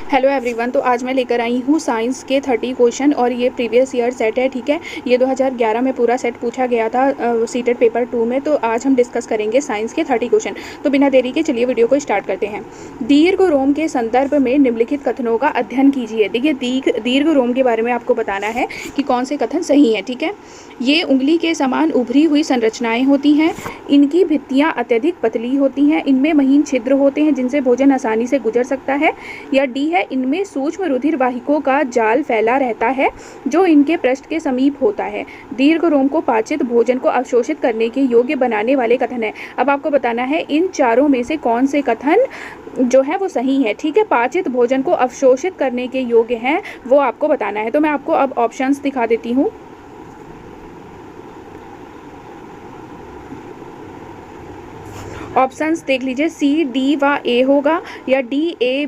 Hello everyone. तो आज मैं लेकर आई हूँ साइंस के 30 क्वेश्चन और ये प्रीवियस ईयर सेट है। ठीक है, ये 2011 में पूरा सेट पूछा गया था सीटेड पेपर 2 में। तो आज हम डिस्कस करेंगे साइंस के 30 क्वेश्चन। तो बिना देरी के चलिए वीडियो को स्टार्ट करते हैं। दीर्घ रोम के संदर्भ में निम्नलिखित कथनों का अध्ययन कीजिए। देखिए, दीर्घ रोम के बारे में आपको बताना है कि कौन से कथन सही हैं। ठीक है, ये उंगली के समान उभरी हुई संरचनाएं होती हैं, इनकी भित्तियाँ अत्यधिक पतली होती हैं, इनमें महीन छिद्र होते हैं जिनसे भोजन आसानी से गुजर सकता है। या डी है, इनमें सूक्ष्म रुधिर वाहिकों का जाल फैला रहता है जो इनके पृष्ठ के समीप होता है। दीर्घ रोम को पाचित भोजन को अवशोषित करने के योग्य बनाने वाले कथन है। अब आपको बताना है इन चारों में से कौन से कथन जो है वो सही है। ठीक है, पाचित भोजन को अवशोषित करने के योग्य हैं वो आपको बताना है। तो मैं आपको अब ऑप्शंस दिखा देती हूँ। ऑप्शंस देख लीजिए, सी डी व ए होगा या डी ए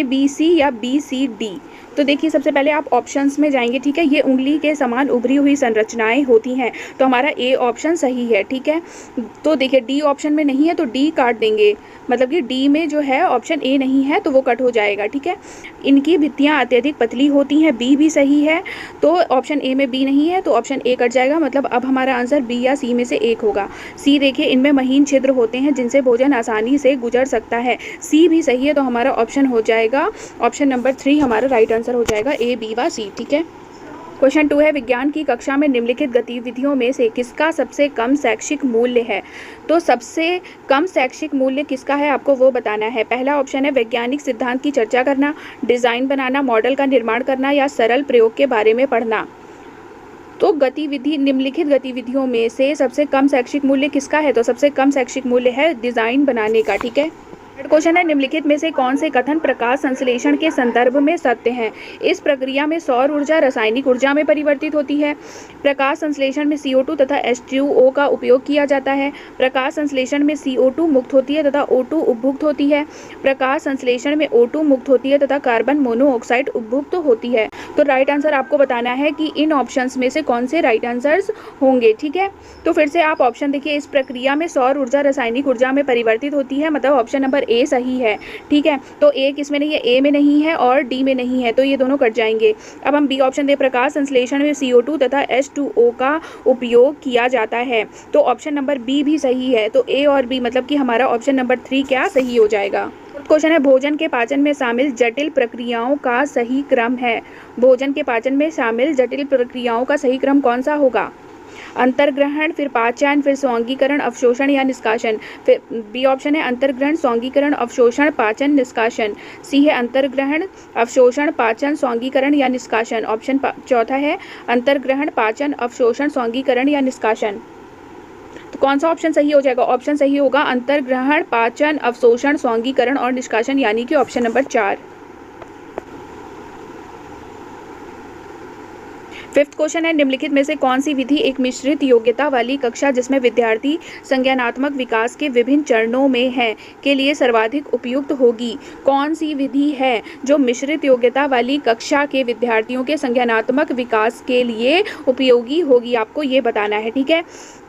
बी सी या बी सी डी। तो देखिए, सबसे पहले आप ऑप्शंस में जाएंगे। ठीक है, ये उंगली के समान उभरी हुई संरचनाएं होती हैं, तो हमारा ए ऑप्शन सही है। ठीक है, तो देखिए डी ऑप्शन में नहीं है तो डी काट देंगे, मतलब कि डी में जो है ऑप्शन ए नहीं है तो वो कट हो जाएगा। ठीक है, इनकी भित्तियाँ अत्यधिक पतली होती हैं, बी भी सही है। तो ऑप्शन ए में बी नहीं है तो ऑप्शन ए कट जाएगा, मतलब अब हमारा आंसर बी या सी में से एक होगा। सी देखिए, इनमें महीन छिद्र होते हैं जिनसे भोजन आसानी से गुजर सकता है, सी भी सही है। तो हमारा ऑप्शन हो जाएगा ऑप्शन नंबर 3 हमारा राइट आंसर हो जाएगा, ए बी व सी। ठीक है, क्वेश्चन 2 है, विज्ञान की कक्षा में निम्नलिखित गतिविधियों में से किसका सबसे कम शैक्षिक मूल्य है। तो सबसे कम शैक्षिक मूल्य किसका है आपको वो बताना है। पहला ऑप्शन है वैज्ञानिक सिद्धांत की चर्चा करना, डिज़ाइन बनाना, मॉडल का निर्माण करना या सरल प्रयोग के बारे में पढ़ना। तो गतिविधि, निम्नलिखित गतिविधियों में से सबसे कम शैक्षिक मूल्य किसका है। तो सबसे कम शैक्षिक मूल्य है डिज़ाइन बनाने का। ठीक है, थर्ड क्वेश्चन है, निम्नलिखित में से कौन से कथन प्रकाश संश्लेषण के संदर्भ में सत्य हैं। इस प्रक्रिया में सौर ऊर्जा रासायनिक ऊर्जा में परिवर्तित होती है। प्रकाश संश्लेषण में CO2 तथा H2O का उपयोग किया जाता है। प्रकाश संश्लेषण में CO2 मुक्त होती है तथा O2 उपभुक्त होती है। प्रकाश संश्लेषण में O2 मुक्त होती है तथा कार्बन मोनोऑक्साइड उपभुक्त होती है। तो राइट आंसर आपको बताना है कि इन ऑप्शंस में से कौन से राइट आंसर्स होंगे। ठीक है, तो फिर से आप ऑप्शन देखिए, इस प्रक्रिया में सौर ऊर्जा रासायनिक ऊर्जा में परिवर्तित होती है, मतलब ऑप्शन नंबर ए सही है। ठीक है, तो ए किसमें नहीं है, ए में नहीं है और डी में नहीं है, तो ये दोनों कट जाएंगे। अब हम बी ऑप्शन दे, प्रकाश संश्लेषण में CO2 तथा H2O का उपयोग किया जाता है, तो ऑप्शन नंबर बी भी सही है। तो ए और बी मतलब कि हमारा ऑप्शन नंबर 3 क्या सही हो जाएगा। क्वेश्चन है, भोजन के पाचन में शामिल जटिल प्रक्रियाओं का सही क्रम है। भोजन के पाचन में शामिल जटिल प्रक्रियाओं का सही क्रम कौन सा होगा। अंतर्ग्रहण, फिर पाचन, फिर स्वांगीकरण, अवशोषण या निष्कासन। फिर बी ऑप्शन है अंतर्ग्रहण, स्वांगीकरण, अवशोषण, पाचन, निष्कासन। सी है अंतर्ग्रहण, अवशोषण, पाचन, स्वांगीकरण या निष्कासन। ऑप्शन चौथा है अंतर्ग्रहण, पाचन, अवशोषण, स्वांगीकरण या निष्कासन। तो कौन सा ऑप्शन सही हो जाएगा। ऑप्शन सही होगा अंतर्ग्रहण, पाचन, अवशोषण, स्वांगीकरण और निष्कासन, यानी कि ऑप्शन नंबर 4। फिफ्थ क्वेश्चन है, निम्नलिखित में से कौन सी विधि एक मिश्रित योग्यता वाली कक्षा जिसमें विद्यार्थी संज्ञानात्मक विकास के विभिन्न चरणों में है के लिए सर्वाधिक उपयुक्त होगी। कौन सी विधि है जो मिश्रित योग्यता वाली कक्षा के विद्यार्थियों के संज्ञानात्मक विकास के लिए उपयोगी होगी, आपको ये बताना है। ठीक है,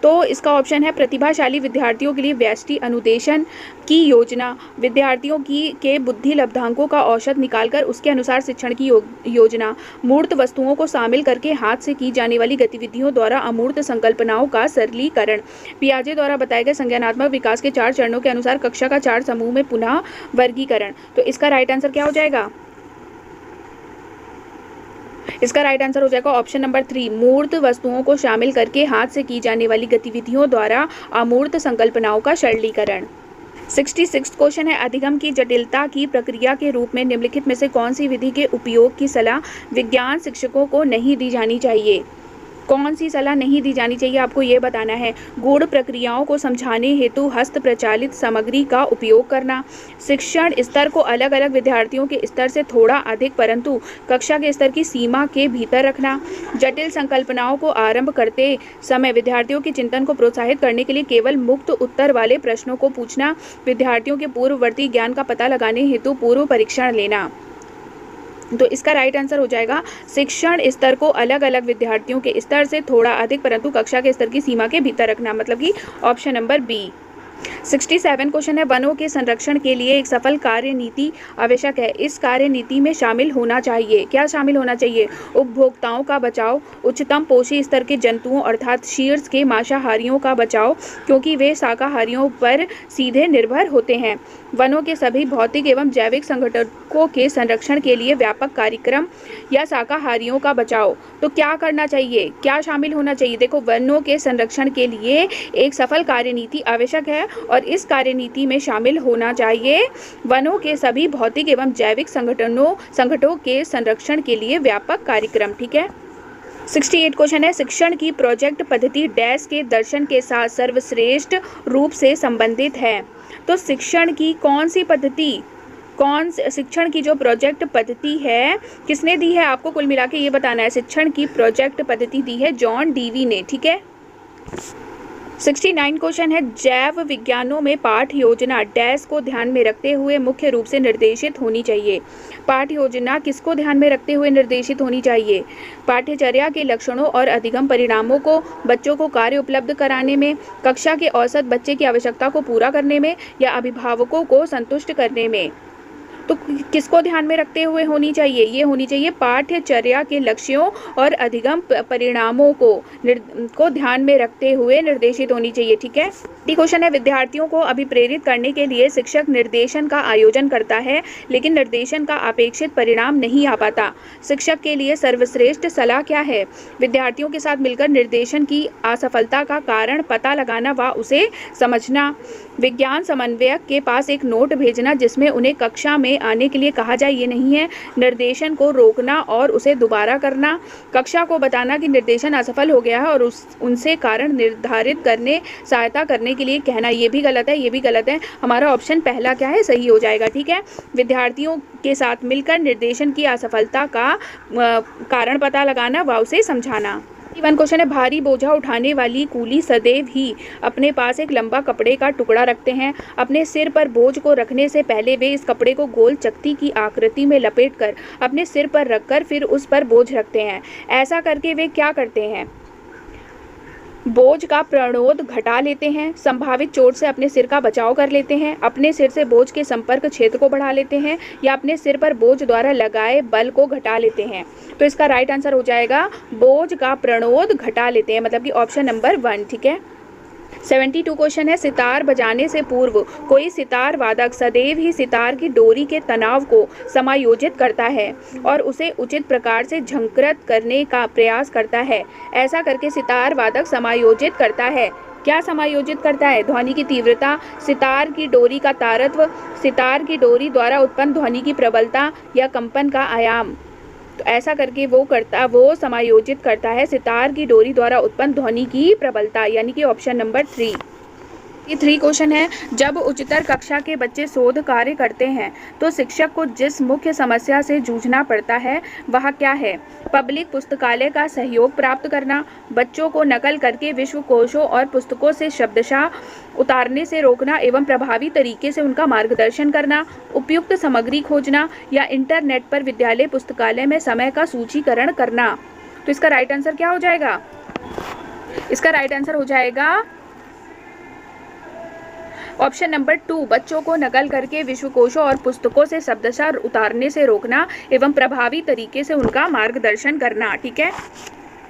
तो इसका ऑप्शन है प्रतिभाशाली विद्यार्थियों के लिए व्यष्टि अनुदेशन की योजना, विद्यार्थियों के बुद्धि लब्धांकों का औसत निकालकर उसके अनुसार शिक्षण की योजना, मूर्त वस्तुओं को शामिल करके हाथ से की जाने वाली गतिविधियों द्वारा अमूर्त संकल्पनाओं का सरलीकरण, पियाजे द्वारा बताए गए संज्ञानात्मक विकास के 4 चरणों के अनुसार कक्षा का 4 समूह में पुनः वर्गीकरण। तो इसका राइट आंसर क्या हो जाएगा। इसका राइट आंसर हो जाएगा ऑप्शन नंबर 3, मूर्त वस्तुओं को शामिल करके हाथ से की जाने वाली गतिविधियों द्वारा अमूर्त संकल्पनाओं का सरलीकरण। 66 क्वेश्चन है, अधिगम की जटिलता की प्रक्रिया के रूप में निम्नलिखित में से कौन सी विधि के उपयोग की सलाह विज्ञान शिक्षकों को नहीं दी जानी चाहिए। कौन सी सलाह नहीं दी जानी चाहिए आपको ये बताना है। गूढ़ प्रक्रियाओं को समझाने हेतु हस्त प्रचालित सामग्री का उपयोग करना, शिक्षण स्तर को अलग अलग विद्यार्थियों के स्तर से थोड़ा अधिक परंतु कक्षा के स्तर की सीमा के भीतर रखना, जटिल संकल्पनाओं को आरंभ करते समय विद्यार्थियों के चिंतन को प्रोत्साहित करने के लिए केवल मुक्त उत्तर वाले प्रश्नों को पूछना, विद्यार्थियों के पूर्ववर्ती ज्ञान का पता लगाने हेतु पूर्व परीक्षण लेना। तो इसका राइट आंसर हो जाएगा शिक्षण स्तर को अलग अलग विद्यार्थियों के स्तर से थोड़ा अधिक परंतु कक्षा के स्तर की सीमा के भीतर रखना, मतलब कि ऑप्शन नंबर बी। 67 क्वेश्चन है, वनों के संरक्षण के लिए एक सफल कार्य नीति आवश्यक है। इस कार्य नीति में शामिल होना चाहिए, क्या शामिल होना चाहिए? उपभोक्ताओं का बचाव, उच्चतम पोषी स्तर के जंतुओं अर्थात शीर्ष के मांसाहारियों का बचाव, क्योंकि वे शाकाहारियों पर सीधे निर्भर होते हैं। वनों के सभी भौतिक एवं जैविक संगठनों के संरक्षण के लिए व्यापक कार्यक्रम या शाकाहारियों का बचाव। तो क्या करना चाहिए, क्या शामिल होना चाहिए? देखो, वनों के संरक्षण के लिए एक सफल कार्यनीति आवश्यक है और इस कार्यनीति में शामिल होना चाहिए वनों के सभी भौतिक एवं जैविक संगठनों के संरक्षण के लिए व्यापक कार्यक्रम। ठीक है। 68 क्वेश्चन है, शिक्षण की प्रोजेक्ट पद्धति डैश के दर्शन के साथ सर्वश्रेष्ठ रूप से संबंधित है। तो शिक्षण की कौन सी पद्धति, शिक्षण की जो प्रोजेक्ट पद्धति है किसने दी है? आपको कुल मिला के ये बताना है। शिक्षण की प्रोजेक्ट पद्धति दी है जॉन डीवी ने। ठीक है। 69 क्वेश्चन है, जैव विज्ञानों में पाठ योजना डैश को ध्यान में रखते हुए मुख्य रूप से निर्देशित होनी चाहिए। पाठ योजना किसको ध्यान में रखते हुए निर्देशित होनी चाहिए? पाठ्यचर्या के लक्षणों और अधिगम परिणामों को बच्चों को कार्य उपलब्ध कराने में, कक्षा के औसत बच्चे की आवश्यकता को पूरा करने में या अभिभावकों को संतुष्ट करने में। तो किसको ध्यान में रखते हुए होनी चाहिए? ये होनी चाहिए पाठ्यचर्या के लक्ष्यों और अधिगम परिणामों को ध्यान में रखते हुए निर्देशित होनी चाहिए। ठीक है। क्वेश्चन है, विद्यार्थियों को अभिप्रेरित करने के लिए शिक्षक निर्देशन का आयोजन करता है लेकिन निर्देशन का अपेक्षित परिणाम नहीं आ पाता। शिक्षक के लिए सर्वश्रेष्ठ सलाह क्या है? विद्यार्थियों के साथ मिलकर निर्देशन की असफलता का कारण पता लगाना व उसे समझना। विज्ञान समन्वयक के पास एक नोट भेजना जिसमें उन्हें कक्षा में आने के लिए कहा जाए, ये नहीं है। निर्देशन को रोकना और उसे दोबारा करना। कक्षा को बताना कि निर्देशन असफल हो गया है और उनसे कारण निर्धारित करने सहायता करने के लिए कहना, ये भी गलत है, ये भी गलत है। हमारा ऑप्शन पहला क्या है? सही हो जाएगा। ठीक है। विद्यार्थियों के साथ मिलकर निर्देशन की असफलता का कारण पता लगाना व उसे समझाना। 1 क्वेश्चन है, भारी बोझा उठाने वाली कूली सदैव ही अपने पास एक लंबा कपड़े का टुकड़ा रखते हैं। अपने सिर पर बोझ को रखने से पहले वे इस कपड़े को गोल चकती की आकृति में लपेटकर अपने सिर पर रखकर फिर उस पर बोझ रखते हैं। ऐसा करके वे क्या करते हैं? बोझ का प्रणोद घटा लेते हैं, संभावित चोट से अपने सिर का बचाव कर लेते हैं, अपने सिर से बोझ के संपर्क क्षेत्र को बढ़ा लेते हैं या अपने सिर पर बोझ द्वारा लगाए बल को घटा लेते हैं। तो इसका राइट आंसर हो जाएगा बोझ का प्रणोद घटा लेते हैं, मतलब कि ऑप्शन नंबर 1। ठीक है। 72 क्वेश्चन है, सितार बजाने से पूर्व कोई सितार वादक सदैव ही सितार की डोरी के तनाव को समायोजित करता है और उसे उचित प्रकार से झंकृत करने का प्रयास करता है। ऐसा करके सितार वादक समायोजित करता है। क्या समायोजित करता है? ध्वनि की तीव्रता, सितार की डोरी का तारत्व, सितार की डोरी द्वारा उत्पन्न ध्वनि की प्रबलता या कंपन का आयाम। तो ऐसा करके वो समायोजित करता है सितार की डोरी द्वारा उत्पन्न ध्वनि की प्रबलता, यानी कि ऑप्शन नंबर 3। ये 3 क्वेश्चन है, जब उच्चतर कक्षा के बच्चे शोध कार्य करते हैं तो शिक्षक को जिस मुख्य समस्या से जूझना पड़ता है वह क्या है? पब्लिक पुस्तकालय का सहयोग प्राप्त करना, बच्चों को नकल करके विश्वकोशों और पुस्तकों से शब्दशः उतारने से रोकना एवं प्रभावी तरीके से उनका मार्गदर्शन करना, उपयुक्त सामग्री खोजना या इंटरनेट पर विद्यालय पुस्तकालय में समय का सूचीकरण करना। तो इसका राइट आंसर क्या हो जाएगा? इसका राइट आंसर हो जाएगा ऑप्शन नंबर 2, बच्चों को नकल करके विश्वकोशों और पुस्तकों से शब्दशः उतारने से रोकना एवं प्रभावी तरीके से उनका मार्गदर्शन करना। ठीक है।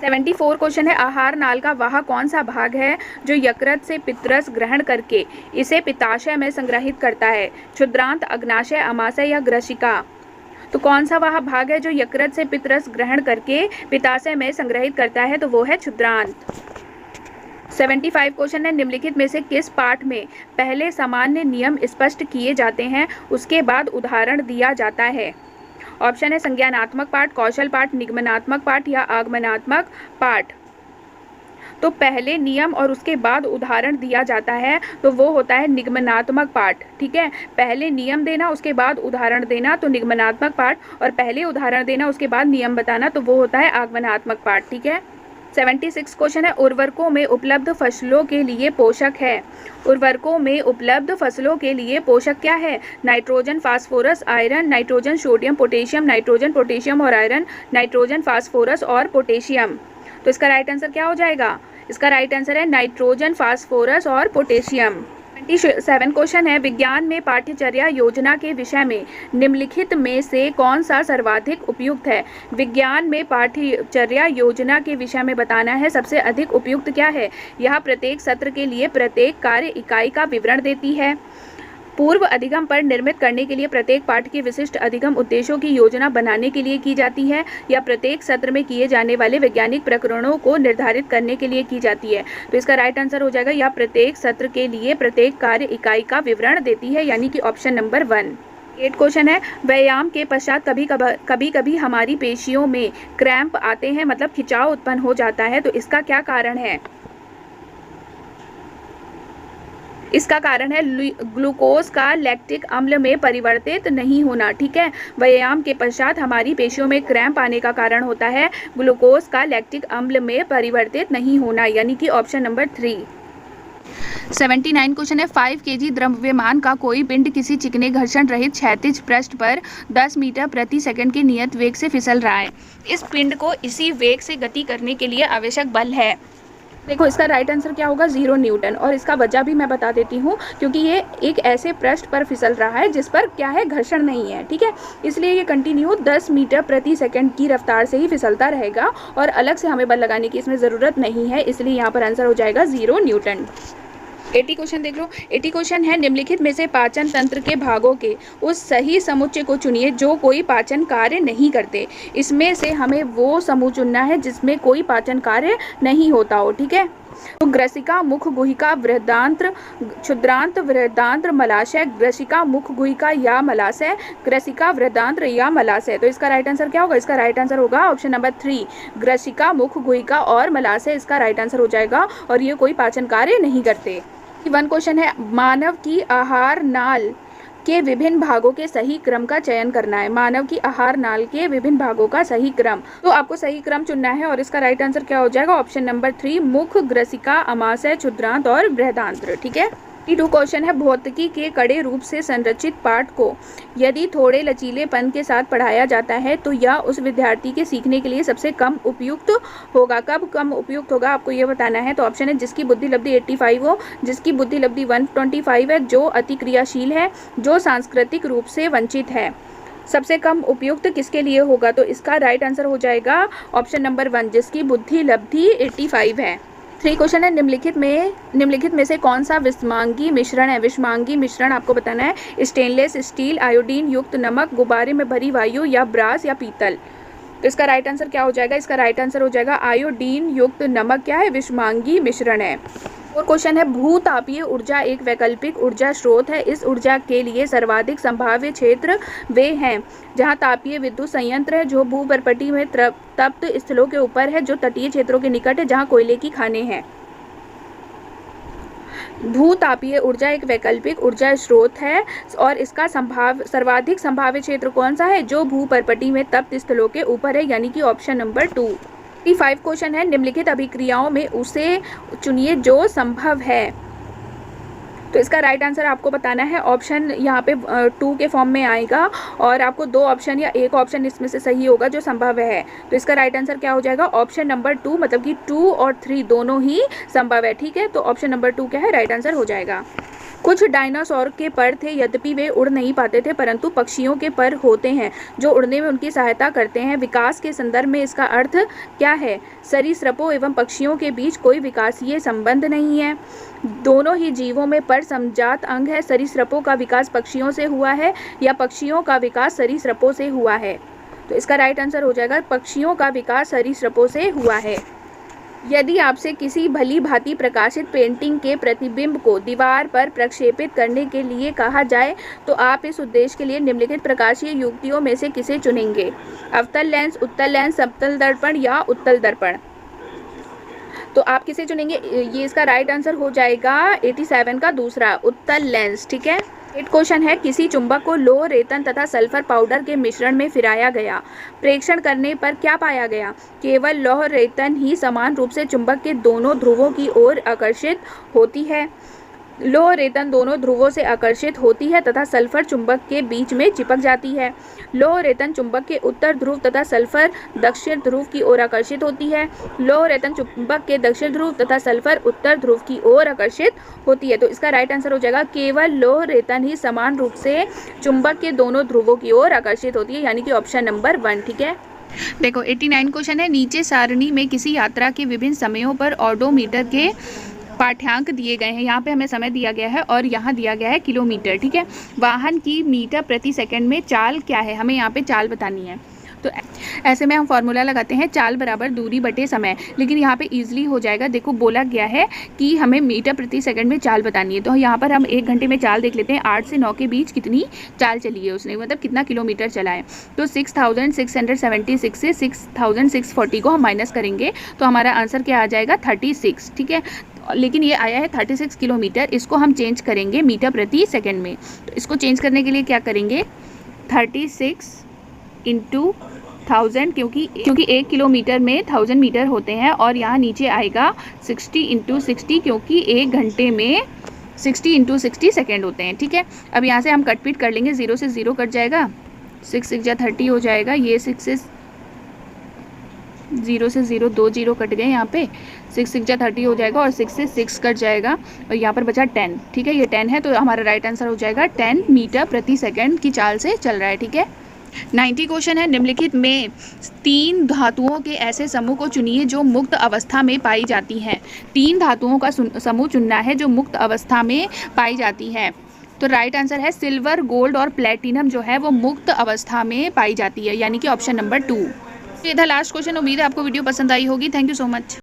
74 क्वेश्चन है, आहार नाल का वह कौन सा भाग है जो यकृत से पित्तरस ग्रहण करके इसे पित्ताशय में संग्रहित करता है? क्षुद्रांत, अग्नाशय, अमाशय या ग्रसिका। तो कौन सा वह भाग है जो यकृत से पित्तरस ग्रहण करके पित्ताशय में संग्रहित करता है? तो वो है क्षुद्रांत। 75 क्वेश्चन है, निम्नलिखित में से किस पाठ में पहले सामान्य नियम स्पष्ट किए जाते हैं उसके बाद उदाहरण दिया जाता है? ऑप्शन है संज्ञानात्मक पाठ, कौशल पाठ, निगमनात्मक पाठ या आगमनात्मक पाठ। तो पहले नियम और उसके बाद उदाहरण दिया जाता है तो वो होता है निगमनात्मक पाठ। ठीक है। पहले नियम देना उसके बाद उदाहरण देना तो निगमनात्मक पाठ, और पहले उदाहरण देना उसके बाद नियम बताना तो वो होता है आगमनात्मक पाठ। ठीक है। 76 क्वेश्चन है, उर्वरकों में उपलब्ध फसलों के लिए पोषक है। उर्वरकों में उपलब्ध फसलों के लिए पोषक क्या है? Nitrogen, phosphorus, iron, nitrogen, sodium, potassium, nitrogen, potassium और आयरन, नाइट्रोजन, फास्फोरस और पोटेशियम। तो इसका राइट आंसर क्या हो जाएगा? इसका राइट आंसर है नाइट्रोजन, फास्फोरस और पोटेशियम। 27 क्वेश्चन है, विज्ञान में पाठ्यचर्या योजना के विषय में निम्नलिखित में से कौन सा सर्वाधिक उपयुक्त है। विज्ञान में पाठ्यचर्या योजना के विषय में बताना है सबसे अधिक उपयुक्त क्या है। यह प्रत्येक सत्र के लिए प्रत्येक कार्य इकाई का विवरण देती है। पूर्व अधिगम पर निर्मित करने के लिए प्रत्येक पाठ के विशिष्ट अधिगम उद्देश्यों की योजना बनाने के लिए की जाती है, या प्रत्येक सत्र में किए जाने वाले वैज्ञानिक प्रकरणों को निर्धारित करने के लिए की जाती है। तो इसका राइट आंसर हो जाएगा या प्रत्येक सत्र के लिए प्रत्येक कार्य इकाई का विवरण देती है, यानी कि ऑप्शन नंबर 1। 8 क्वेश्चन है, व्यायाम के पश्चात कभी कभी हमारी पेशियों में क्रैम्प आते हैं, मतलब खिंचाव उत्पन्न हो जाता है, तो इसका क्या कारण है। इसका कारण है ग्लूकोज का लैक्टिक अम्ल में परिवर्तित नहीं होना। ठीक है, व्यायाम के पश्चात हमारी पेशियों में क्रैम्प आने का कारण होता है ग्लूकोज का लैक्टिक अम्ल में परिवर्तित नहीं होना, यानी कि ऑप्शन नंबर 3। 79 क्वेश्चन है, 5 kg द्रव्यमान का कोई पिंड किसी चिकने घर्षण रहित क्षैतिज पृष्ठ पर 10 मीटर प्रति सेकंड के नियत वेग से फिसल रहा है। इस पिंड को इसी वेग से गति करने के लिए आवश्यक बल है। देखो इसका राइट आंसर क्या होगा, 0 न्यूटन। और इसका वजह भी मैं बता देती हूँ, क्योंकि ये एक ऐसे पृष्ठ पर फिसल रहा है जिस पर क्या है, घर्षण नहीं है। ठीक है, इसलिए ये कंटिन्यू 10 मीटर प्रति सेकंड की रफ्तार से ही फिसलता रहेगा और अलग से हमें बल लगाने की इसमें ज़रूरत नहीं है, इसलिए यहाँ पर आंसर हो जाएगा 0 न्यूटन। 80 क्वेश्चन देख लो। 80 क्वेश्चन है, निम्नलिखित में से पाचन तंत्र के भागों के उस सही समुच्चय को चुनिए जो कोई पाचन कार्य नहीं करते। इसमें से हमें वो समूह चुनना है जिसमें कोई पाचन कार्य नहीं होता हो। ठीक है, तो ग्रसिका, मुख गुहिका, बृहदांत्र, क्षुद्रांत, बृहदांत्र, मलाशय, ग्रसिका, मुख गुहिका या मलाशय, ग्रसिका, बृहदांत्र या मलाशय। तो इसका राइट आंसर क्या होगा, इसका राइट आंसर होगा ऑप्शन नंबर 3, ग्रसिका, मुख गुहिका और मलाशय इसका राइट आंसर हो जाएगा, और ये कोई पाचन कार्य नहीं करते। 1 क्वेश्चन है, मानव की आहार नाल के विभिन्न भागों के सही क्रम का चयन करना है। मानव की आहार नाल के विभिन्न भागों का सही क्रम, तो आपको सही क्रम चुनना है और इसका राइट आंसर क्या हो जाएगा, ऑप्शन नंबर 3, मुख, ग्रसिका, अमाशय, क्षुद्रांत और बृहदांत्र। ठीक है, 2 क्वेश्चन है, भौतिकी के कड़े रूप से संरचित पाठ को यदि थोड़े लचीलेपन के साथ पढ़ाया जाता है तो यह उस विद्यार्थी के सीखने के लिए सबसे कम उपयुक्त होगा। कब कम उपयुक्त होगा आपको ये बताना है। तो ऑप्शन है जिसकी बुद्धि लब्धि 85 हो, जिसकी बुद्धि लब्धि 125 है, जो अति क्रियाशील है, जो सांस्कृतिक रूप से वंचित है। सबसे कम उपयुक्त किसके लिए होगा, तो इसका राइट आंसर हो जाएगा ऑप्शन नंबर 1, जिसकी बुद्धि लब्धि 85 है। 3 क्वेश्चन है, निम्नलिखित में से कौन सा विषमांगी मिश्रण है। विषमांगी मिश्रण आपको बताना है स्टेनलेस स्टील, आयोडीन युक्त नमक, गुब्बारे में भरी वायु या ब्रास या पीतल। तो इसका राइट आंसर क्या हो जाएगा, इसका राइट आंसर हो जाएगा आयोडीन युक्त नमक क्या है, विषमांगी मिश्रण है। और क्वेश्चन है, भूतापीय ऊर्जा एक वैकल्पिक ऊर्जा स्रोत है। इस ऊर्जा के लिए सर्वाधिक संभाव्य क्षेत्र वे हैं जहां तापीय विद्युत संयंत्र है जो भूपर्पटी में तप्त स्थलों के ऊपर है, जो तटीय क्षेत्रों के निकट है जहां कोयले की खानें हैं। भूतापीय ऊर्जा एक वैकल्पिक ऊर्जा स्रोत है और इसका सर्वाधिक संभाव्य क्षेत्र कौन सा है, जो भूपर्पटी में तप्त स्थलों के ऊपर है, यानी कि ऑप्शन नंबर 2। 5 क्वेश्चन है, निम्नलिखित अभिक्रियाओं में उसे चुनिए जो संभव है। तो इसका राइट आंसर आपको बताना है, ऑप्शन यहाँ पे 2 के फॉर्म में आएगा और आपको 2 ऑप्शन या एक ऑप्शन इसमें से सही होगा जो संभव है। तो इसका राइट आंसर क्या हो जाएगा, ऑप्शन नंबर 2, मतलब कि 2 और 3 दोनों ही संभव है। ठीक है, तो ऑप्शन नंबर 2 क्या है, राइट आंसर हो जाएगा। कुछ डायनासोर के पर थे, यद्यपि वे उड़ नहीं पाते थे, परंतु पक्षियों के पर होते हैं जो उड़ने में उनकी सहायता करते हैं। विकास के संदर्भ में इसका अर्थ क्या है, सरीसृपों एवं पक्षियों के बीच कोई विकासीय संबंध नहीं है। दोनों ही जीवों में पर समजात अंग है। सरीसृपों का विकास पक्षियों से हुआ है या पक्षियों का विकास सरीसृपों से हुआ है। तो इसका राइट आंसर हो जाएगा पक्षियों का विकास सरीसृपों से हुआ है। यदि आपसे किसी भली भांति प्रकाशित पेंटिंग के प्रतिबिंब को दीवार पर प्रक्षेपित करने के लिए कहा जाए तो आप इस उद्देश्य के लिए निम्नलिखित प्रकाशीय युक्तियों में से किसे चुनेंगे। अवतल लेंस, उत्तल लेंस, समतल दर्पण या उत्तल दर्पण। तो आप किसे चुनेंगे, ये इसका राइट आंसर हो जाएगा 87 का दूसरा, उत्तल लेंस। ठीक है, 8 क्वेश्चन है, किसी चुंबक को लोह रेतन तथा सल्फर पाउडर के मिश्रण में फिराया गया। प्रेक्षण करने पर क्या पाया गया, केवल लौह रेतन ही समान रूप से चुंबक के दोनों ध्रुवों की ओर आकर्षित होती है। लौह रेतन दोनों ध्रुवों से आकर्षित होती है तथा सल्फर चुंबक के बीच में चिपक जाती है। लौह रेतन चुंबक के उत्तर ध्रुव तथा सल्फर दक्षिण ध्रुव की ओर आकर्षित होती है। लौह रेतन चुंबक के दक्षिण ध्रुव तथा सल्फर उत्तर ध्रुव की ओर आकर्षित होती है। तो इसका राइट आंसर हो जाएगा केवल लौह रेतन ही समान रूप से चुंबक के दोनों ध्रुवों की ओर आकर्षित होती है, यानी कि ऑप्शन नंबर 1। ठीक है, देखो 89 क्वेश्चन है, नीचे सारणी में किसी यात्रा के विभिन्न समयों पर ओडोमीटर के पाठ्यांक दिए गए हैं। यहाँ पे हमें समय दिया गया है और यहाँ दिया गया है किलोमीटर। ठीक है, वाहन की मीटर प्रति सेकंड में चाल क्या है, हमें यहाँ पे चाल बतानी है। तो ऐसे में हम फॉर्मूला लगाते हैं चाल बराबर दूरी बटे समय, लेकिन यहाँ पे इजीली हो जाएगा। देखो बोला गया है कि हमें मीटर प्रति सेकंड में चाल बतानी है, तो यहाँ पर हम 1 घंटे में चाल देख लेते हैं। 8 से 9 के बीच कितनी चाल चली है उसने, मतलब कितना किलोमीटर चला है। तो 6676 से 6640 को हम माइनस करेंगे तो हमारा आंसर क्या आ जाएगा, 36। ठीक है, लेकिन ये आया है 36 किलोमीटर, इसको हम चेंज करेंगे मीटर प्रति सेकंड में। तो इसको चेंज करने के लिए क्या करेंगे, 36 इंटू 1000, क्योंकि 1 किलोमीटर में 1000 मीटर होते हैं, और यहाँ नीचे आएगा 60 इंटू 60, क्योंकि 1 घंटे में 60 इंटू 60 सेकेंड होते हैं। ठीक है, अब यहाँ से हम कटपीट कर लेंगे, 0 से 0 कट जाएगा, 6 6 जा 30 हो जाएगा, ये 6 से 0 से 0 2 0 कट गए, यहाँ पे 6 6 जा 30 हो जाएगा, और 6 से 6 कट जाएगा, और यहाँ पर बचा 10। ठीक है, ये 10 है, तो हमारा राइट आंसर हो जाएगा 10 मीटर प्रति सेकंड की चाल से चल रहा है। ठीक है, 90 क्वेश्चन है, निम्नलिखित में 3 धातुओं के ऐसे समूह को चुनिए जो मुक्त अवस्था में पाई जाती हैं। 3 धातुओं का समूह चुनना है जो मुक्त अवस्था में पाई जाती है। तो राइट आंसर है सिल्वर, गोल्ड और प्लेटिनम जो है वो मुक्त अवस्था में पाई जाती है, यानी कि ऑप्शन नंबर 2। ये था लास्ट क्वेश्चन। उम्मीद है आपको वीडियो पसंद आई होगी। Thank you so much.